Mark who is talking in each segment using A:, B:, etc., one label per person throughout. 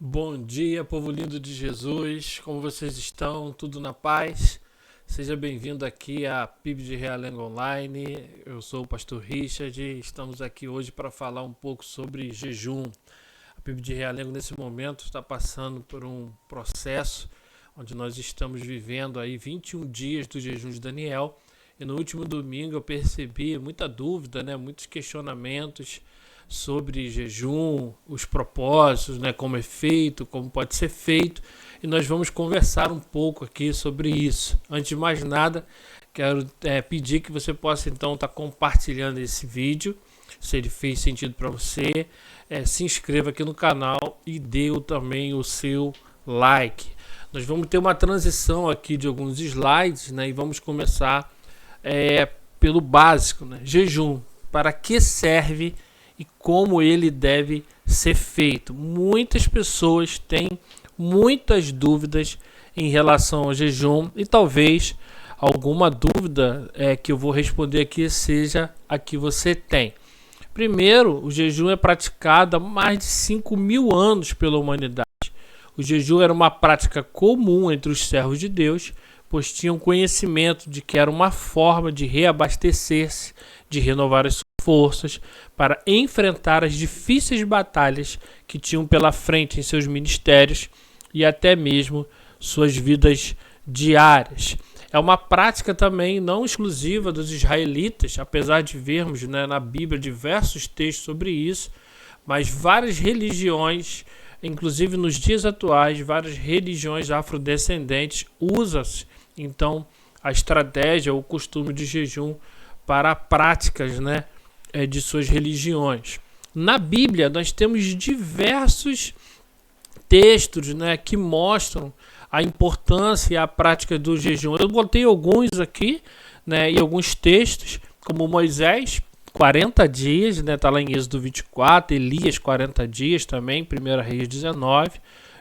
A: Bom dia, povo lindo de Jesus, como vocês estão? Tudo na paz? Seja bem-vindo aqui à PIB de Realengo Online. Eu sou o pastor Richard e estamos aqui hoje para falar um pouco sobre jejum. A PIB de Realengo nesse momento está passando por um processo onde nós estamos vivendo aí 21 dias do jejum de Daniel. E no último domingo eu percebi muita dúvida, muitos questionamentos sobre jejum, os propósitos, como é feito, como pode ser feito, e nós vamos conversar um pouco aqui sobre isso. Antes de mais nada, quero pedir que você possa então estar compartilhando esse vídeo, se ele fez sentido para você, se inscreva aqui no canal e dê também o seu like. Nós vamos ter uma transição aqui de alguns slides, e vamos começar pelo básico, jejum. Para que serve e como ele deve ser feito? Muitas pessoas têm muitas dúvidas em relação ao jejum e talvez alguma dúvida que eu vou responder aqui seja a que você tem. Primeiro, o jejum é praticado há mais de 5.000 anos pela humanidade. O jejum era uma prática comum entre os servos de Deus, pois tinham conhecimento de que era uma forma de reabastecer-se, de renovar as forças para enfrentar as difíceis batalhas que tinham pela frente em seus ministérios e até mesmo suas vidas diárias. É uma prática também não exclusiva dos israelitas, apesar de vermos na Bíblia diversos textos sobre isso, mas várias religiões, inclusive nos dias atuais, várias religiões afrodescendentes usam-se então a estratégia ou o costume de jejum para práticas de suas religiões. Na Bíblia nós temos diversos textos que mostram a importância e a prática do jejum. Eu botei alguns aqui e alguns textos, como Moisés, 40 dias, está lá em Êxodo 24, Elias, 40 dias também, 1 Reis 19,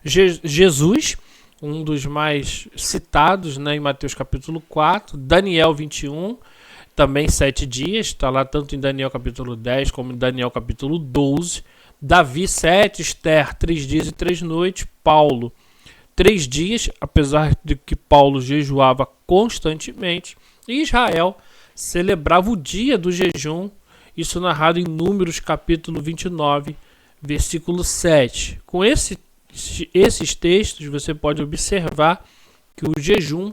A: Jesus, um dos mais citados em Mateus capítulo 4, Daniel 21, também 7 dias, está lá tanto em Daniel capítulo 10 como em Daniel capítulo 12, Davi 7, Esther 3 dias e 3 noites, Paulo 3 dias, apesar de que Paulo jejuava constantemente, e Israel celebrava o dia do jejum, isso narrado em Números capítulo 29, versículo 7. Com esses textos você pode observar que o jejum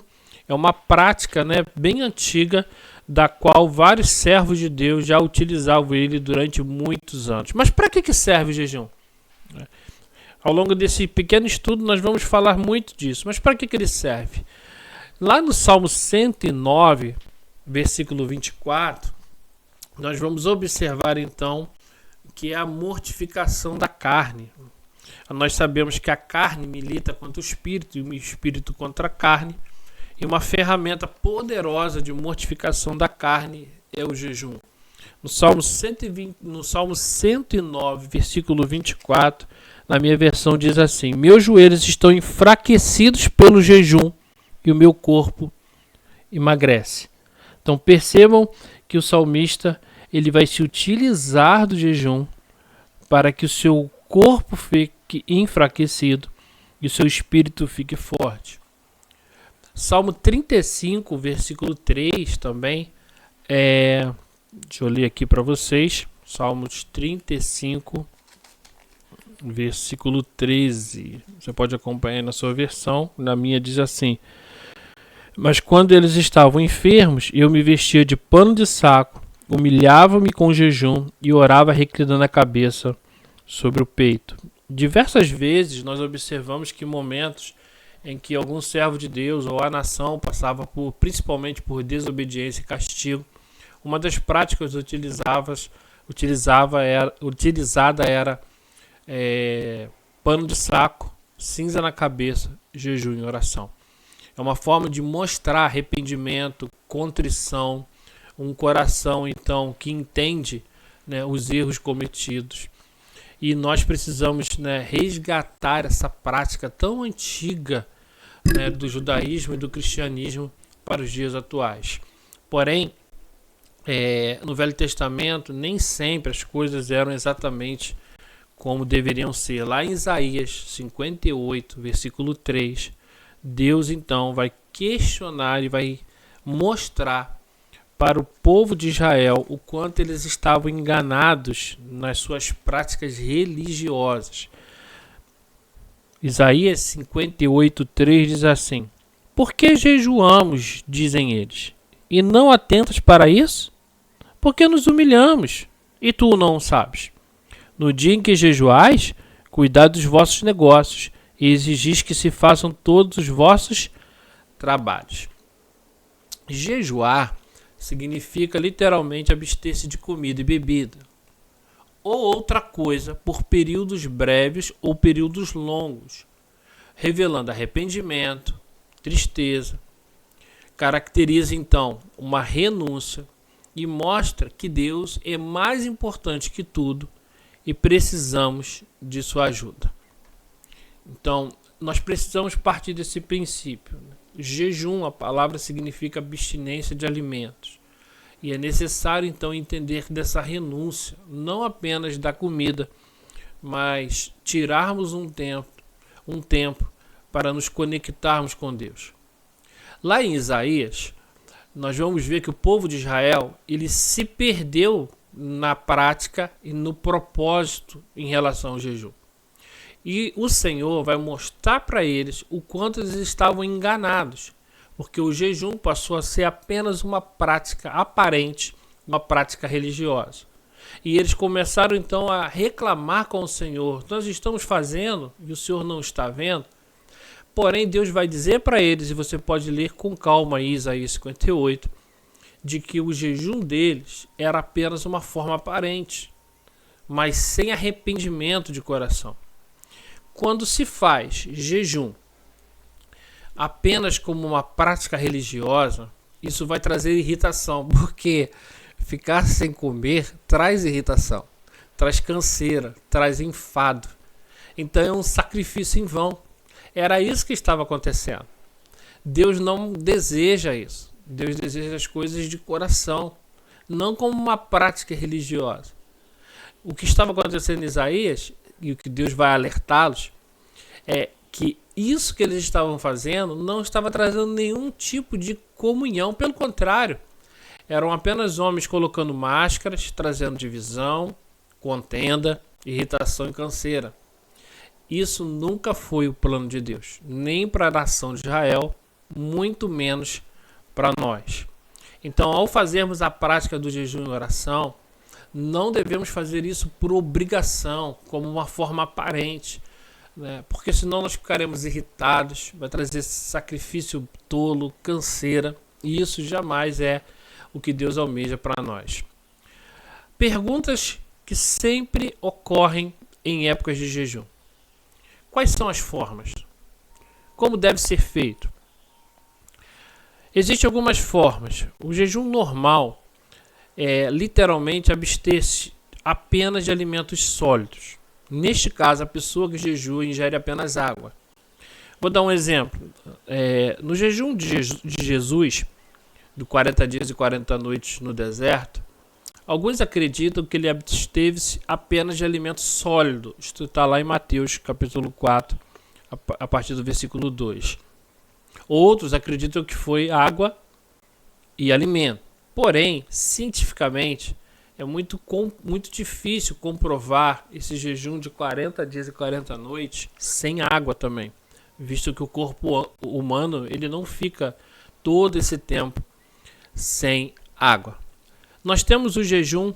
A: é uma prática bem antiga, da qual vários servos de Deus já utilizavam ele durante muitos anos. Mas para que serve o jejum? Ao longo desse pequeno estudo nós vamos falar muito disso. Mas para que ele serve? Lá no Salmo 109, versículo 24, nós vamos observar então que é a mortificação da carne. Nós sabemos que a carne milita contra o espírito e o espírito contra a carne. E uma ferramenta poderosa de mortificação da carne é o jejum. No Salmo 109, versículo 24, na minha versão diz assim: meus joelhos estão enfraquecidos pelo jejum e o meu corpo emagrece. Então percebam que o salmista ele vai se utilizar do jejum para que o seu corpo fique enfraquecido e o seu espírito fique forte. Salmo 35, versículo 3 também, deixa eu ler aqui para vocês, Salmos 35, versículo 13, você pode acompanhar na sua versão, na minha diz assim: mas quando eles estavam enfermos, eu me vestia de pano de saco, humilhava-me com jejum e orava reclinando a cabeça sobre o peito. Diversas vezes nós observamos que momentos em que algum servo de Deus ou a nação passava principalmente por desobediência e castigo, uma das práticas utilizada era pano de saco, cinza na cabeça, jejum e oração. É uma forma de mostrar arrependimento, contrição, um coração então que entende os erros cometidos. E nós precisamos resgatar essa prática tão antiga do judaísmo e do cristianismo para os dias atuais. Porém, no Velho Testamento, nem sempre as coisas eram exatamente como deveriam ser. Lá em Isaías 58, versículo 3, Deus então vai questionar e vai mostrar para o povo de Israel o quanto eles estavam enganados nas suas práticas religiosas. Isaías 58, 3 diz assim: Por que jejuamos, dizem eles, e não atentas para isso? Porque nos humilhamos, e tu não o sabes. No dia em que jejuais, cuidai dos vossos negócios, e exigis que se façam todos os vossos trabalhos. Jejuar significa literalmente abster-se de comida e bebida, ou outra coisa, por períodos breves ou períodos longos, revelando arrependimento, tristeza. Caracteriza então uma renúncia e mostra que Deus é mais importante que tudo e precisamos de sua ajuda. Então, nós precisamos partir desse princípio. Jejum, a palavra significa abstinência de alimentos. E é necessário então entender dessa renúncia, não apenas da comida, mas tirarmos um tempo para nos conectarmos com Deus. Lá em Isaías, nós vamos ver que o povo de Israel, ele se perdeu na prática e no propósito em relação ao jejum. E o Senhor vai mostrar para eles o quanto eles estavam enganados, porque o jejum passou a ser apenas uma prática aparente, uma prática religiosa. E eles começaram então a reclamar com o Senhor: nós estamos fazendo e o Senhor não está vendo. Porém, Deus vai dizer para eles, e você pode ler com calma aí Isaías 58, de que o jejum deles era apenas uma forma aparente, mas sem arrependimento de coração. Quando se faz jejum apenas como uma prática religiosa, isso vai trazer irritação, porque ficar sem comer traz irritação, traz canseira, traz enfado. Então é um sacrifício em vão. Era isso que estava acontecendo. Deus não deseja isso. Deus deseja as coisas de coração, não como uma prática religiosa. O que estava acontecendo em Isaías, e o que Deus vai alertá-los, é que isso que eles estavam fazendo não estava trazendo nenhum tipo de comunhão. Pelo contrário, eram apenas homens colocando máscaras, trazendo divisão, contenda, irritação e canseira. Isso nunca foi o plano de Deus, nem para a nação de Israel, muito menos para nós. Então, ao fazermos a prática do jejum e oração, não devemos fazer isso por obrigação, como uma forma aparente, né? Porque senão nós ficaremos irritados, vai trazer sacrifício tolo, canseira, e isso jamais é o que Deus almeja para nós. Perguntas que sempre ocorrem em épocas de jejum. Quais são as formas? Como deve ser feito? Existem algumas formas. O jejum normal é literalmente abster-se apenas de alimentos sólidos. Neste caso, a pessoa que jejua ingere apenas água. Vou dar um exemplo. No jejum de Jesus, do 40 dias e 40 noites no deserto, alguns acreditam que ele absteve-se apenas de alimento sólido. Isto está lá em Mateus, capítulo 4, a partir do versículo 2. Outros acreditam que foi água e alimento. Porém, cientificamente, é muito difícil comprovar esse jejum de 40 dias e 40 noites sem água também, visto que o corpo humano ele não fica todo esse tempo sem água. Nós temos o jejum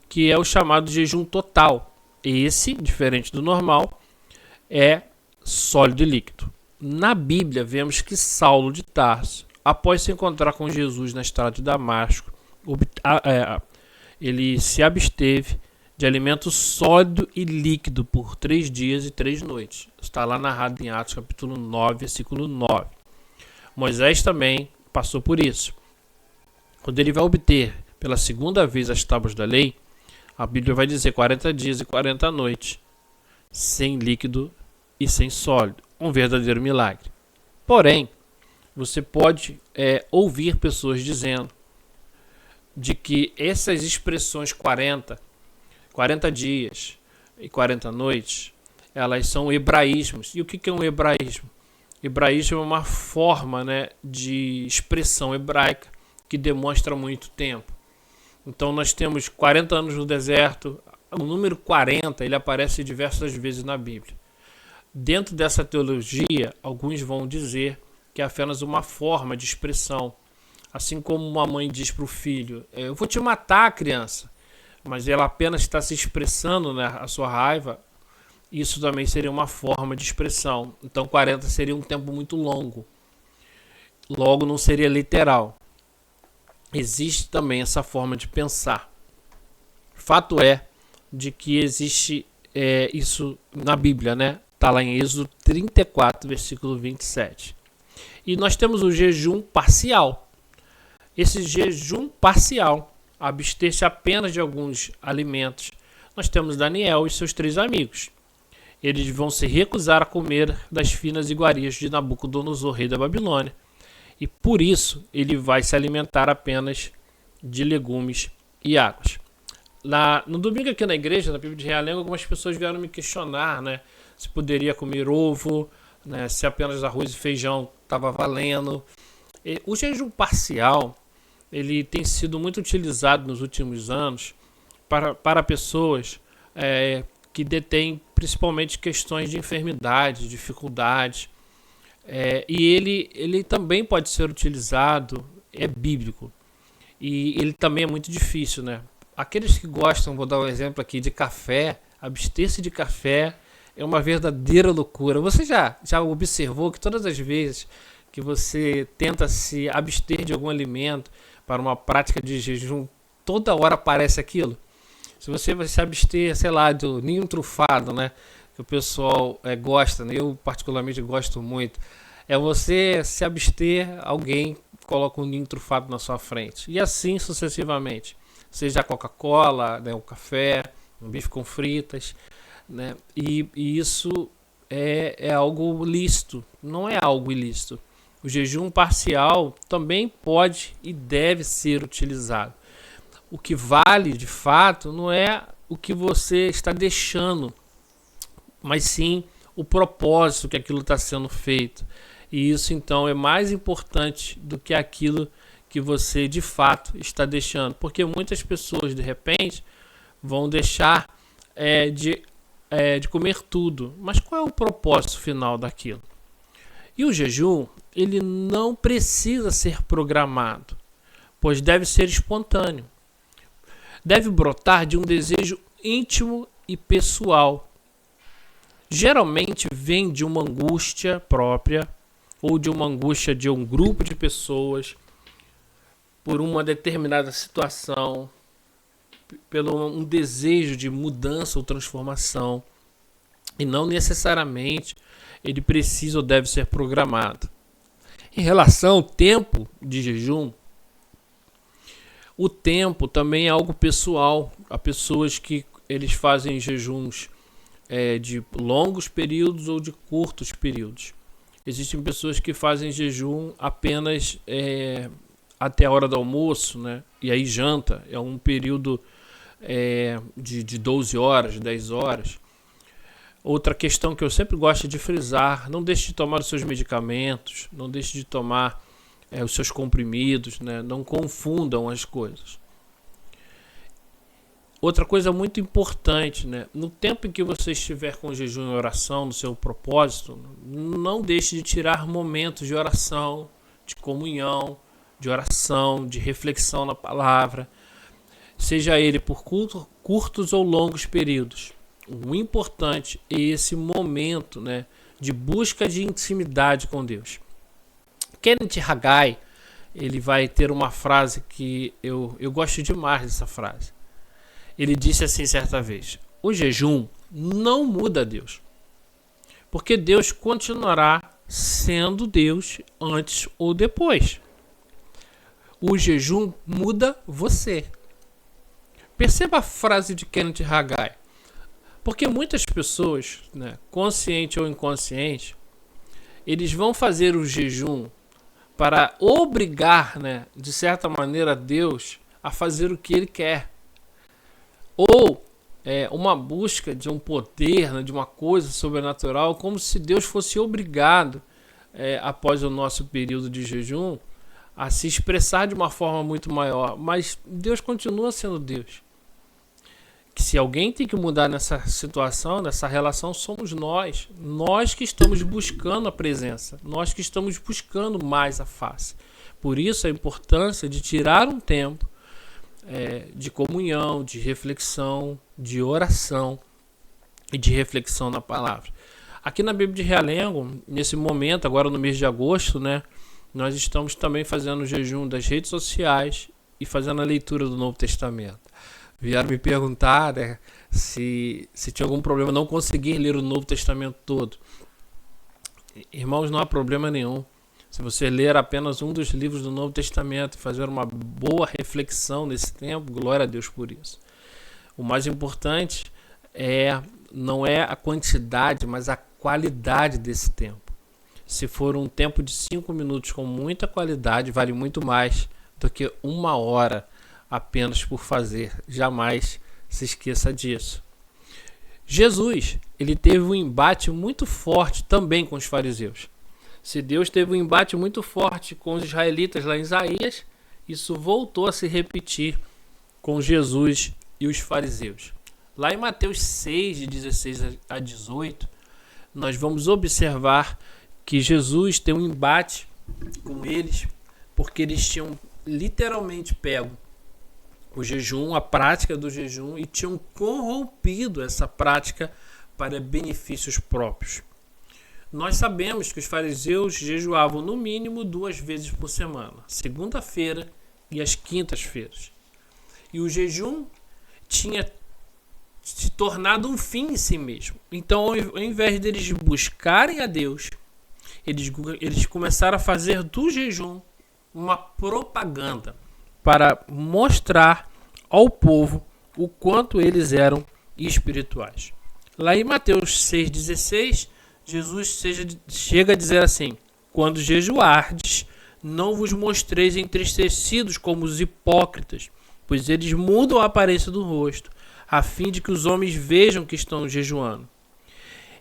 A: que é o chamado jejum total. Esse, diferente do normal, é sólido e líquido. Na Bíblia, vemos que Saulo de Tarso, após se encontrar com Jesus na estrada de Damasco, ele se absteve de alimento sólido e líquido por 3 dias e 3 noites. Está lá narrado em Atos capítulo 9, versículo 9. Moisés também passou por isso. Quando ele vai obter pela segunda vez as tábuas da lei, a Bíblia vai dizer 40 dias e 40 noites, sem líquido e sem sólido. Um verdadeiro milagre. Porém, você pode ouvir pessoas dizendo de que essas expressões 40 dias, e 40 noites, elas são hebraísmos. E o que é um hebraísmo? Hebraísmo é uma forma, né, de expressão hebraica que demonstra muito tempo. Então nós temos 40 anos no deserto. O número 40 ele aparece diversas vezes na Bíblia. Dentro dessa teologia, alguns vão dizer que é apenas uma forma de expressão. Assim como uma mãe diz para o filho, eu vou te matar, criança, mas ela apenas está se expressando, né, a sua raiva, isso também seria uma forma de expressão. Então 40 seria um tempo muito longo. Logo não seria literal. Existe também essa forma de pensar. Fato é de que existe isso na Bíblia, né? Está lá em Êxodo 34, versículo 27. E nós temos o jejum parcial. Esse jejum parcial, abster-se apenas de alguns alimentos. Nós temos Daniel e seus 3 amigos. Eles vão se recusar a comer das finas iguarias de Nabucodonosor, rei da Babilônia. E por isso ele vai se alimentar apenas de legumes e águas. No domingo aqui na igreja, na Bíblia de Realengo, algumas pessoas vieram me questionar, né, se poderia comer ovo, né, se apenas arroz e feijão estava valendo. O jejum parcial ele tem sido muito utilizado nos últimos anos para pessoas que detêm principalmente questões de enfermidade, dificuldades. E ele também pode ser utilizado, é bíblico. E ele também é muito difícil, né? Aqueles que gostam, vou dar um exemplo aqui, de café, abster-se de café é uma verdadeira loucura. Você já observou que todas as vezes que você tenta se abster de algum alimento para uma prática de jejum, toda hora aparece aquilo? Se você vai se abster, sei lá, do ninho trufado, né? Que o pessoal gosta, né? Eu particularmente gosto muito. É você se abster, alguém coloca um ninho trufado na sua frente. E assim sucessivamente. Seja a Coca-Cola, né, o café, um bife com fritas, né? E isso é algo lícito, não é algo ilícito. O jejum parcial também pode e deve ser utilizado. O que vale, de fato, não é o que você está deixando, mas sim o propósito que aquilo está sendo feito. E isso, então, é mais importante do que aquilo que você, de fato, está deixando. Porque muitas pessoas, de repente, vão deixar de comer tudo. Mas qual é o propósito final daquilo? E o jejum, ele não precisa ser programado, pois deve ser espontâneo. Deve brotar de um desejo íntimo e pessoal. Geralmente vem de uma angústia própria ou de uma angústia de um grupo de pessoas por uma determinada situação, pelo um desejo de mudança ou transformação, e não necessariamente ele precisa ou deve ser programado. Em relação ao tempo de jejum, o tempo também é algo pessoal. Há pessoas que eles fazem jejuns de longos períodos ou de curtos períodos. Existem pessoas que fazem jejum apenas até a hora do almoço, né? E aí janta, é um período de 12 horas, 10 horas. Outra questão que eu sempre gosto de frisar: não deixe de tomar os seus medicamentos, não deixe de tomar os seus comprimidos, né? Não confundam as coisas. Outra coisa muito importante, né? No tempo em que você estiver com jejum e oração, no seu propósito, não deixe de tirar momentos de oração, de comunhão, de oração, de reflexão na palavra, seja ele por curtos ou longos períodos. O importante é esse momento, né, de busca de intimidade com Deus. Kenneth Haggai, ele vai ter uma frase que eu gosto demais dessa frase. Ele disse assim certa vez: o jejum não muda Deus, porque Deus continuará sendo Deus antes ou depois. O jejum muda você. Perceba a frase de Kenneth Haggai. Porque muitas pessoas, né, consciente ou inconsciente, eles vão fazer o jejum para obrigar, né, de certa maneira, Deus a fazer o que ele quer. Ou uma busca de um poder, né, de uma coisa sobrenatural, como se Deus fosse obrigado, após o nosso período de jejum, a se expressar de uma forma muito maior. Mas Deus continua sendo Deus. Que se alguém tem que mudar nessa situação, nessa relação, somos nós. Nós que estamos buscando a presença. Nós que estamos buscando mais a face. Por isso a importância de tirar um tempo de comunhão, de reflexão, de oração e de reflexão na palavra. Aqui na Bíblia de Realengo, nesse momento, agora no mês de agosto, né, nós estamos também fazendo o jejum das redes sociais e fazendo a leitura do Novo Testamento. Vieram me perguntar, né, se tinha algum problema não conseguir ler o Novo Testamento todo. Irmãos, não há problema nenhum. Se você ler apenas um dos livros do Novo Testamento e fazer uma boa reflexão nesse tempo, glória a Deus por isso. O mais importante não é a quantidade, mas a qualidade desse tempo. Se for um tempo de 5 minutos com muita qualidade, vale muito mais do que 1 hora apenas por fazer. Jamais se esqueça disso. Jesus, ele teve um embate muito forte também com os fariseus. Se Deus teve um embate muito forte com os israelitas lá em Isaías, isso voltou a se repetir com Jesus e os fariseus. Lá em Mateus 6, de 16 a 18, nós vamos observar que Jesus tem um embate com eles, porque eles tinham literalmente pego o jejum, a prática do jejum, e tinham corrompido essa prática para benefícios próprios. Nós sabemos que os fariseus jejuavam no mínimo 2 vezes por semana, segunda-feira e às quintas-feiras. E o jejum tinha se tornado um fim em si mesmo. Então, ao invés deles buscarem a Deus, eles começaram a fazer do jejum uma propaganda para mostrar ao povo o quanto eles eram espirituais. Lá em Mateus 6,16, Jesus chega a dizer assim: quando jejuardes, não vos mostreis entristecidos como os hipócritas, pois eles mudam a aparência do rosto, a fim de que os homens vejam que estão jejuando.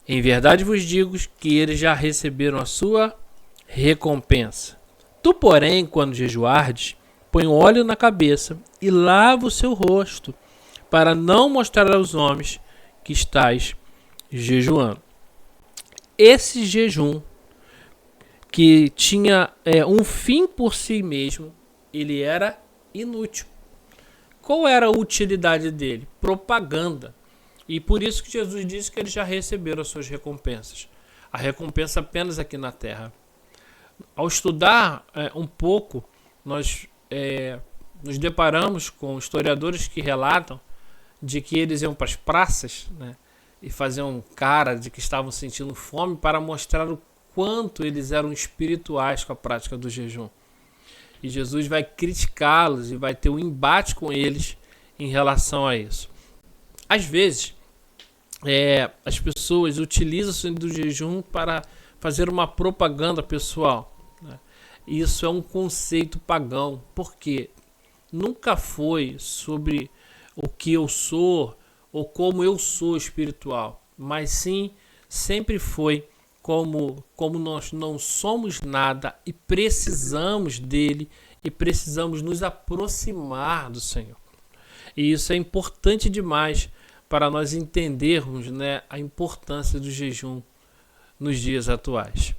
A: Em verdade vos digo que eles já receberam a sua recompensa. Tu, porém, quando jejuardes, põe óleo na cabeça e lava o seu rosto, para não mostrar aos homens que estais jejuando. Esse jejum, que tinha um fim por si mesmo, ele era inútil. Qual era a utilidade dele? Propaganda. E por isso que Jesus disse que eles já receberam as suas recompensas. A recompensa apenas aqui na terra. Ao estudar um pouco, nós nos deparamos com historiadores que relatam de que eles iam para as praças, né, e faziam cara de que estavam sentindo fome para mostrar o quanto eles eram espirituais com a prática do jejum. E Jesus vai criticá-los e vai ter um embate com eles em relação a isso. Às vezes, as pessoas utilizam-se do jejum para fazer uma propaganda pessoal, né? Isso é um conceito pagão, porque nunca foi sobre o que eu sou ou como eu sou espiritual, mas sim sempre foi como nós não somos nada e precisamos dele e precisamos nos aproximar do Senhor. E isso é importante demais para nós entendermos, né, a importância do jejum nos dias atuais.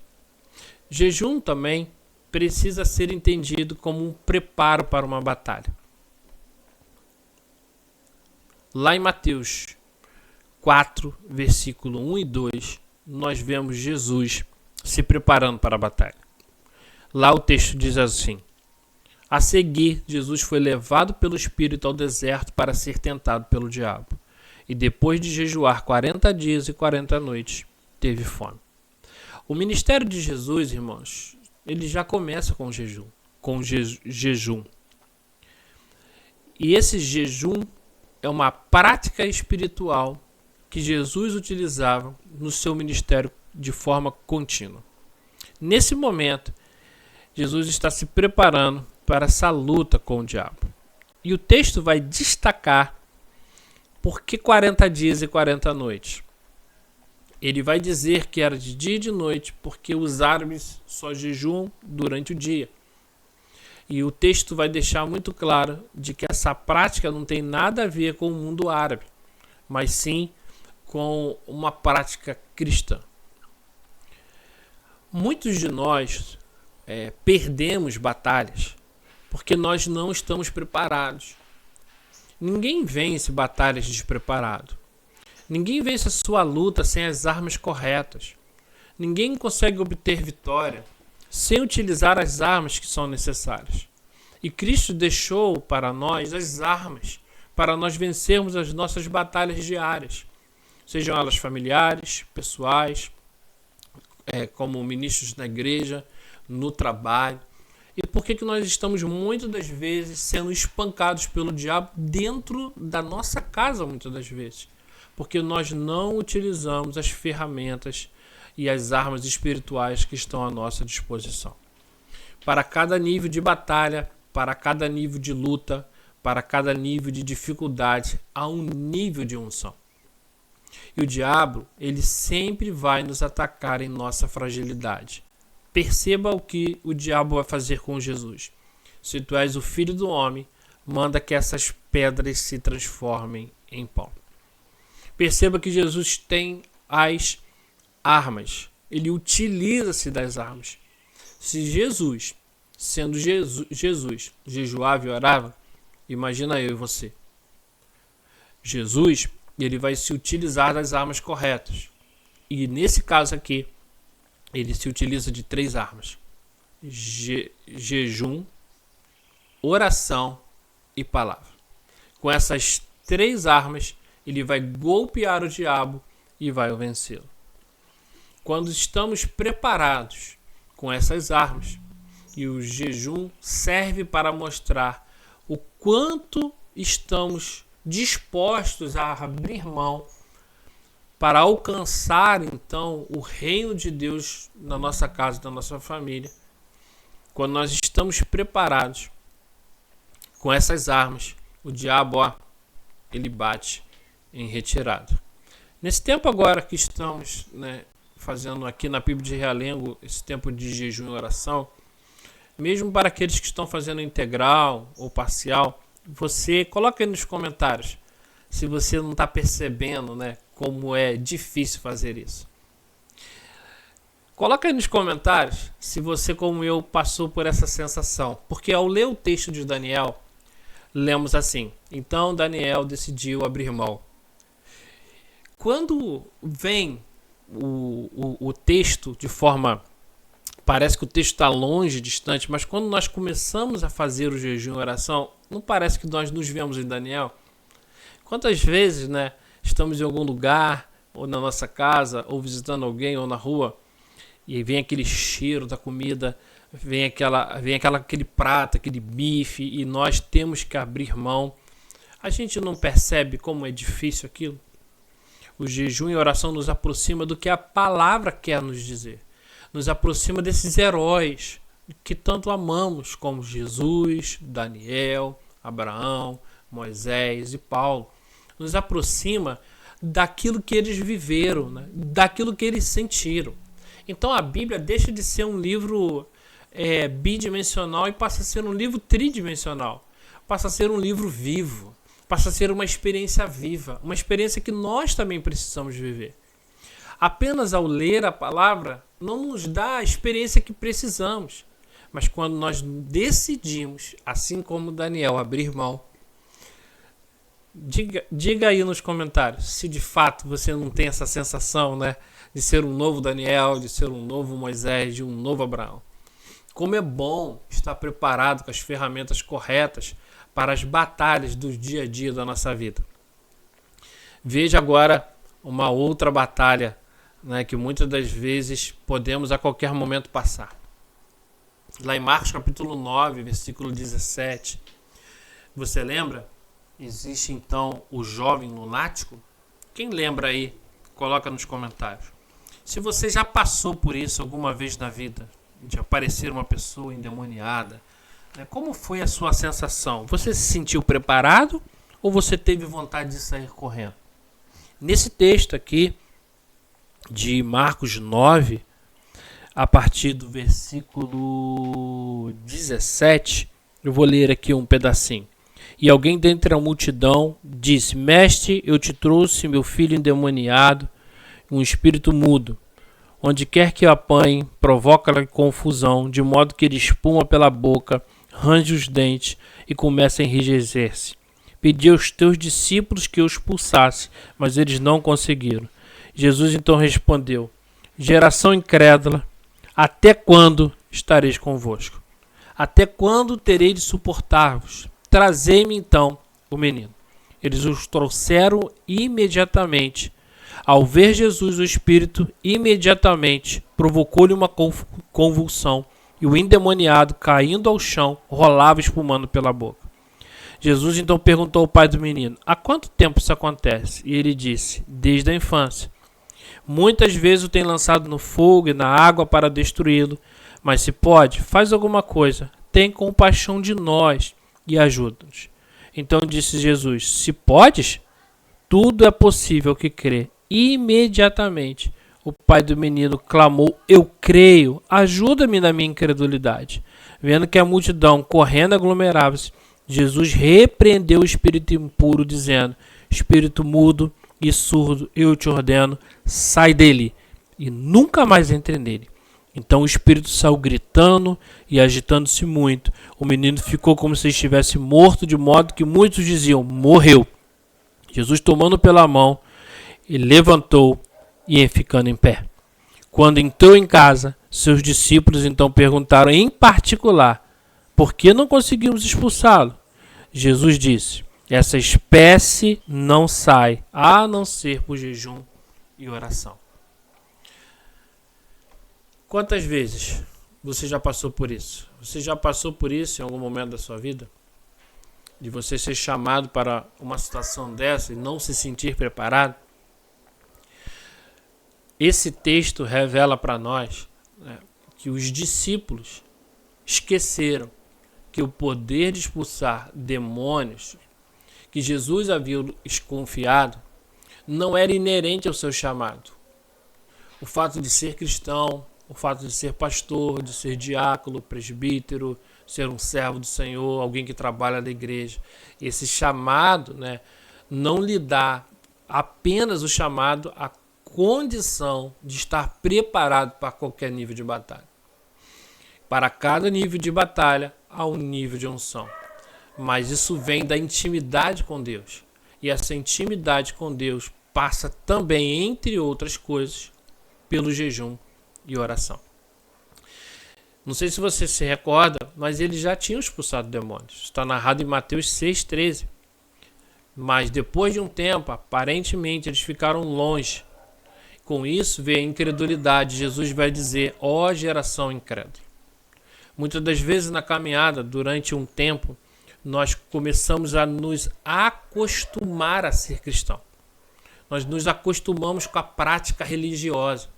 A: Jejum também precisa ser entendido como um preparo para uma batalha. Lá em Mateus 4, versículo 1 e 2, nós vemos Jesus se preparando para a batalha. Lá o texto diz assim: a seguir, Jesus foi levado pelo Espírito ao deserto para ser tentado pelo diabo. E depois de jejuar 40 dias e 40 noites, teve fome. O ministério de Jesus, irmãos, ele já começa com jejum. E esse jejum é uma prática espiritual que Jesus utilizava no seu ministério de forma contínua. Nesse momento, Jesus está se preparando para essa luta com o diabo. E o texto vai destacar Por que 40 dias e 40 noites? Ele vai dizer que era de dia e de noite, porque os árabes só jejuam durante o dia. E o texto vai deixar muito claro de que essa prática não tem nada a ver com o mundo árabe, mas sim com uma prática cristã. Muitos de nós perdemos batalhas porque nós não estamos preparados. Ninguém vence batalhas despreparado. Ninguém vence a sua luta sem as armas corretas. Ninguém consegue obter vitória sem utilizar as armas que são necessárias. E Cristo deixou para nós as armas para nós vencermos as nossas batalhas diárias, sejam elas familiares, pessoais, como ministros na igreja, no trabalho. E por que nós estamos muitas das vezes sendo espancados pelo diabo dentro da nossa casa muitas das vezes? Porque nós não utilizamos as ferramentas e as armas espirituais que estão à nossa disposição. Para cada nível de batalha, para cada nível de luta, para cada nível de dificuldade, há um nível de unção. E o diabo, ele sempre vai nos atacar em nossa fragilidade. Perceba o que o diabo vai fazer com Jesus. Se tu és o filho do homem, manda que essas pedras se transformem em pão. Perceba que Jesus tem as armas. Ele utiliza-se das armas. Se Jesus, sendo Jesus, jejuava e orava, imagina eu e você. Jesus, ele vai se utilizar das armas corretas. E nesse caso aqui, ele se utiliza de 3 armas: jejum, oração e palavra. Com essas 3 armas, ele vai golpear o diabo e vai vencê-lo. Quando estamos preparados com essas armas, e o jejum serve para mostrar o quanto estamos dispostos a abrir mão para alcançar então o reino de Deus na nossa casa, na nossa família. Quando nós estamos preparados com essas armas, o diabo, ele bate em retirada. Nesse tempo agora que estamos, fazendo aqui na PIB de Realengo, esse tempo de jejum e oração, mesmo para aqueles que estão fazendo integral ou parcial, você coloca aí nos comentários se você não está percebendo, como é difícil fazer isso. Coloca aí nos comentários se você, como eu, passou por essa sensação. Porque ao ler o texto de Daniel, lemos assim: então Daniel decidiu abrir mão. Quando vem o texto de forma... Parece que o texto está longe, distante, mas quando nós começamos a fazer o jejum e oração, não parece que nós nos vemos em Daniel? Quantas vezes, estamos em algum lugar, ou na nossa casa, ou visitando alguém, ou na rua, e vem aquele cheiro da comida, vem aquele prato, aquele bife, e nós temos que abrir mão. A gente não percebe como é difícil aquilo? O jejum e oração nos aproxima do que a palavra quer nos dizer. Nos aproxima desses heróis que tanto amamos, como Jesus, Daniel, Abraão, Moisés e Paulo. Nos aproxima daquilo que eles viveram, daquilo que eles sentiram. Então a Bíblia deixa de ser um livro bidimensional e passa a ser um livro tridimensional. Passa a ser um livro vivo. Passa a ser uma experiência viva. Uma experiência que nós também precisamos viver. Apenas ao ler a palavra não nos dá a experiência que precisamos. Mas quando nós decidimos, assim como Daniel, abrir mão, diga aí nos comentários se de fato você não tem essa sensação, de ser um novo Daniel, de ser um novo Moisés, de um novo Abraão. Como é bom estar preparado com as ferramentas corretas para as batalhas do dia a dia da nossa vida. Veja agora uma outra batalha, que muitas das vezes podemos a qualquer momento passar. Lá em Marcos capítulo 9, versículo 17, você lembra? Existe então o jovem lunático? Quem lembra aí? Coloca nos comentários. Se você já passou por isso alguma vez na vida, de aparecer uma pessoa endemoniada, como foi a sua sensação? Você se sentiu preparado ou você teve vontade de sair correndo? Nesse texto aqui de Marcos 9, a partir do versículo 17, eu vou ler aqui um pedacinho. E alguém dentre a multidão disse: Mestre, eu te trouxe meu filho endemoniado, um espírito mudo. Onde quer que o apanhe, provoca-lhe confusão, de modo que ele espuma pela boca, range os dentes e começa a enrijecer-se. Pedi aos teus discípulos que o expulsasse, mas eles não conseguiram. Jesus então respondeu: Geração incrédula, até quando estareis convosco? Até quando terei de suportar-vos? Trazei-me então o menino. Eles os trouxeram imediatamente. Ao ver Jesus, o espírito imediatamente provocou-lhe uma convulsão, e o endemoniado, caindo ao chão, rolava espumando pela boca. Jesus então perguntou ao pai do menino: há quanto tempo isso acontece? E ele disse: desde a infância. Muitas vezes o tem lançado no fogo e na água para destruí-lo, mas se pode, faz alguma coisa, tem compaixão de nós e ajuda-nos. Então disse Jesus: se podes, tudo é possível que crê. Imediatamente o pai do menino clamou: eu creio, ajuda-me na minha incredulidade. Vendo que a multidão correndo aglomerava-se, Jesus repreendeu o espírito impuro, dizendo: espírito mudo e surdo, eu te ordeno, sai dele e nunca mais entre nele. Então o espírito saiu gritando e agitando-se muito. O menino ficou como se estivesse morto, de modo que muitos diziam: morreu. Jesus, tomando pela mão, ele levantou e ficando em pé. Quando entrou em casa, seus discípulos então perguntaram em particular: por que não conseguimos expulsá-lo? Jesus disse: essa espécie não sai, a não ser por jejum e oração. Quantas vezes você já passou por isso? Você já passou por isso em algum momento da sua vida? De você ser chamado para uma situação dessa e não se sentir preparado? Esse texto revela para nós, né, que os discípulos esqueceram que o poder de expulsar demônios que Jesus havia confiado não era inerente ao seu chamado. O fato de ser cristão, o fato de ser pastor, de ser diácono, presbítero, ser um servo do Senhor, alguém que trabalha na igreja, esse chamado, né, não lhe dá apenas o chamado a condição de estar preparado para qualquer nível de batalha. Para cada nível de batalha, há um nível de unção. Mas isso vem da intimidade com Deus. E essa intimidade com Deus passa também, entre outras coisas, pelo jejum e oração. Não sei se você se recorda, mas eles já tinham expulsado demônios. Está narrado em Mateus 6,13. Mas depois de um tempo, aparentemente, eles ficaram longe. Com isso veio a incredulidade. Jesus vai dizer: ó geração incrédula. Muitas das vezes na caminhada, durante um tempo, nós começamos a nos acostumar a ser cristão. Nós nos acostumamos com a prática religiosa.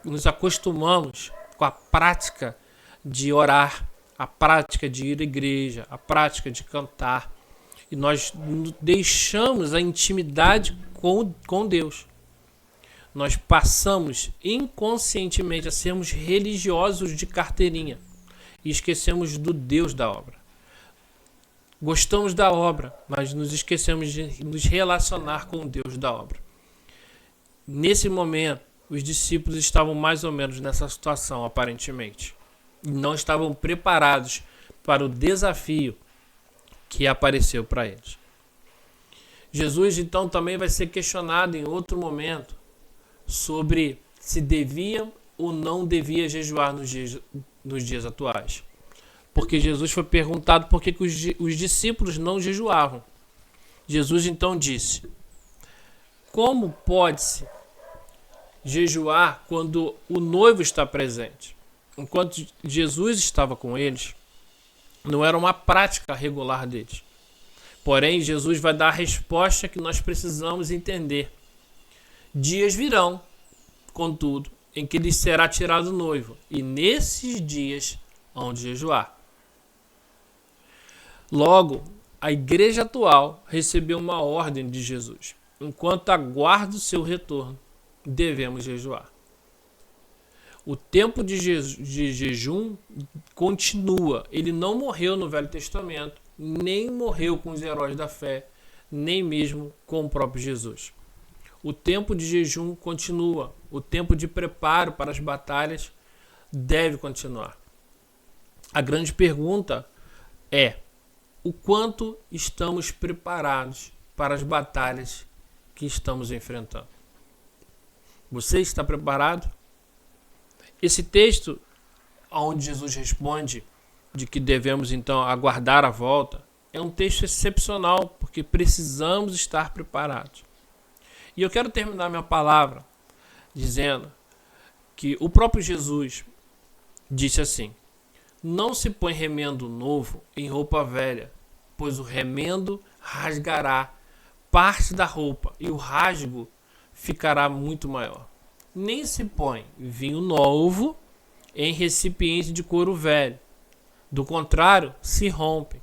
A: Nos acostumamos com a prática de orar, a prática de ir à igreja, a prática de cantar. E nós deixamos a intimidade com Deus. Nós passamos inconscientemente a sermos religiosos de carteirinha e esquecemos do Deus da obra. Gostamos da obra, mas nos esquecemos de nos relacionar com o Deus da obra. Nesse momento, os discípulos estavam mais ou menos nessa situação, aparentemente. E não estavam preparados para o desafio que apareceu para eles. Jesus, então, também vai ser questionado em outro momento sobre se devia ou não devia jejuar nos dias atuais. Porque Jesus foi perguntado por que os discípulos não jejuavam. Jesus então disse: como pode-se jejuar quando o noivo está presente? Enquanto Jesus estava com eles, não era uma prática regular deles. Porém, Jesus vai dar a resposta que nós precisamos entender. Dias virão, contudo, em que lhes será tirado o noivo, e nesses dias hão de jejuar. Logo, A igreja atual recebeu uma ordem de Jesus. Enquanto aguarda o seu retorno, devemos jejuar. O tempo de jejum continua. Ele não morreu no Velho Testamento, nem morreu com os heróis da fé, nem mesmo com o próprio Jesus. O tempo de jejum continua. O tempo de preparo para as batalhas deve continuar. A grande pergunta é: o quanto estamos preparados para as batalhas que estamos enfrentando? Você está preparado? Esse texto, onde Jesus responde de que devemos então aguardar a volta, é um texto excepcional, porque precisamos estar preparados. E eu quero terminar minha palavra dizendo que o próprio Jesus disse assim: não se põe remendo novo em roupa velha, pois o remendo rasgará parte da roupa e o rasgo ficará muito maior. Nem se põe vinho novo em recipiente de couro velho. Do contrário, se rompe.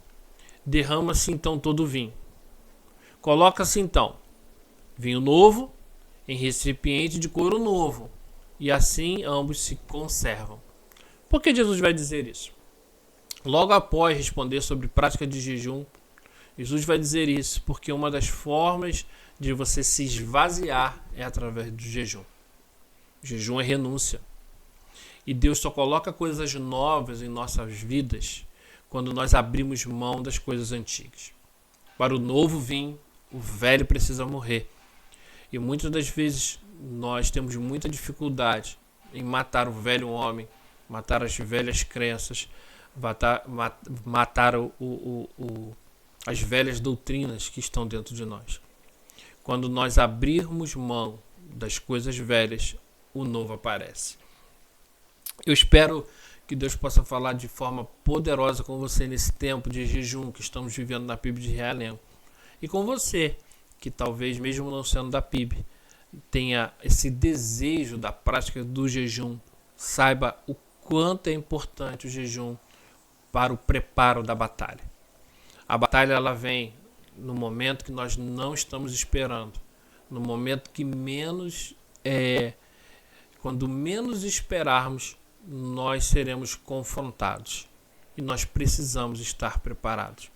A: Derrama-se então todo o vinho. Coloca-se então vinho novo em recipiente de couro novo, e assim ambos se conservam. Por que Jesus vai dizer isso? Logo após responder sobre prática de jejum, Jesus vai dizer isso porque uma das formas de você se esvaziar é através do jejum. O jejum é renúncia. E Deus só coloca coisas novas em nossas vidas quando nós abrimos mão das coisas antigas. Para o novo vir, o velho precisa morrer. E muitas das vezes nós temos muita dificuldade em matar o velho homem, matar as velhas crenças, matar as velhas doutrinas que estão dentro de nós. Quando nós abrirmos mão das coisas velhas, o novo aparece. Eu espero que Deus possa falar de forma poderosa com você nesse tempo de jejum que estamos vivendo na PIB de Realengo. E com você, que talvez, mesmo não sendo da PIB, tenha esse desejo da prática do jejum, saiba o quanto é importante o jejum para o preparo da batalha. A batalha ela vem no momento que nós não estamos esperando, no momento que quando menos esperarmos, nós seremos confrontados e nós precisamos estar preparados.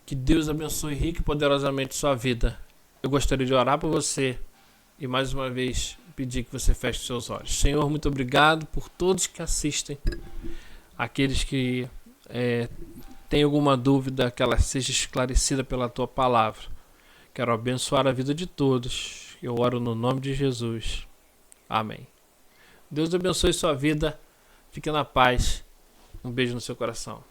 A: Que Deus abençoe rico e poderosamente sua vida. Eu gostaria de orar por você e mais uma vez pedir que você feche seus olhos. Senhor, muito obrigado por todos que assistem, aqueles que têm alguma dúvida, que ela seja esclarecida pela tua palavra. Quero abençoar a vida de todos. Eu oro no nome de Jesus. Amém. Deus abençoe sua vida. Fique na paz. Um beijo no seu coração.